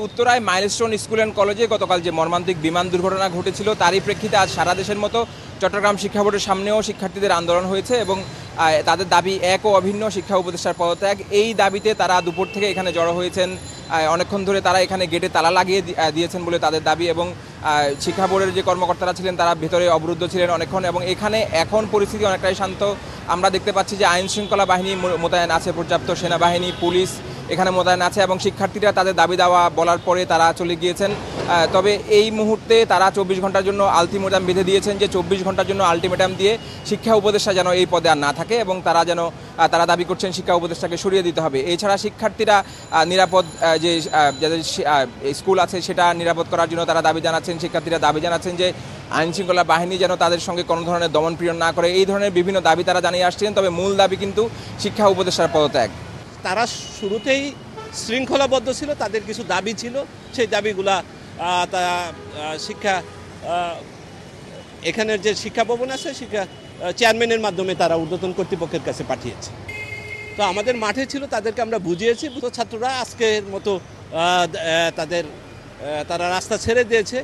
উত্তরায় milestone school and কলেজে গতকাল যে মর্মান্তিক বিমান দুর্ঘটনা ঘটেছিল তারই প্রেক্ষিতে আজ সারা দেশের মতো চট্টগ্রাম শিক্ষা বোর্ডের সামনেও শিক্ষার্থীদের আন্দোলন হয়েছে এবং তাদের দাবি এক ও অভিন্ন শিক্ষা উপদেষ্টার পদত্যাগ। এই দাবিতে তারা দুপুর থেকে এখানে জড়ো হয়েছেন। অনেকক্ষণ ধরে তারা এখানে গেটে তালা লাগিয়ে দিয়েছেন বলে তাদের দাবি এবং শিক্ষা বোর্ডের যে কর্মকর্তারা ছিলেন তারা ভেতরে অবরুদ্ধ ছিলেন অনেকক্ষণ এবং এখানে এখন পরিস্থিতি অনেকটাই শান্ত। আমরা দেখতে পাচ্ছি যে আইন শৃঙ্খলা বাহিনী মোতায়েন আছে, পর্যাপ্ত সেনাবাহিনী, পুলিশ এখানে মোতায়েন আছে এবং শিক্ষার্থীরা তাদের দাবি দাওয়া বলার পরে তারা চলে গিয়েছেন। তবে এই মুহূর্তে তারা 24 ঘন্টার জন্য আলটিমেটাম বেঁধে দিয়েছেন যে 24 ঘন্টার জন্য আলটিমেটাম দিয়ে শিক্ষা উপদেষ্টা যেন এই পদে আর না থাকে এবং তারা দাবি করছেন শিক্ষা উপদেষ্টাকে সরিয়ে দিতে হবে। এছাড়া শিক্ষার্থীরা নিরাপদ যে যাদের স্কুল আছে সেটা নিরাপদ করার জন্য তারা দাবি জানাচ্ছেন। শিক্ষার্থীরা দাবি জানাচ্ছেন যে আইন শৃঙ্খলা বাহিনী যেন তাদের সঙ্গে কোনো ধরনের দমনপীড়ন না করে। এই ধরনের বিভিন্ন দাবি তারা জানিয়ে আসছেন। তবে মূল দাবি কিন্তু শিক্ষা উপদেষ্টার পদত্যাগ। তারা শুরুতেই শৃঙ্খলাবদ্ধ ছিল, তাদের কিছু দাবি ছিল, সেই দাবিগুলা শিক্ষা এখানের যে শিক্ষা ভবন আছে শিক্ষা চেয়ারম্যানের মাধ্যমে তারা ঊর্ধ্বতন কর্তৃপক্ষের কাছে পাঠিয়েছে। তো আমাদের মাঠে ছিল, তাদেরকে আমরা বুঝিয়েছি। ছাত্ররা আজকের মতো তারা রাস্তা ছেড়ে দিয়েছে।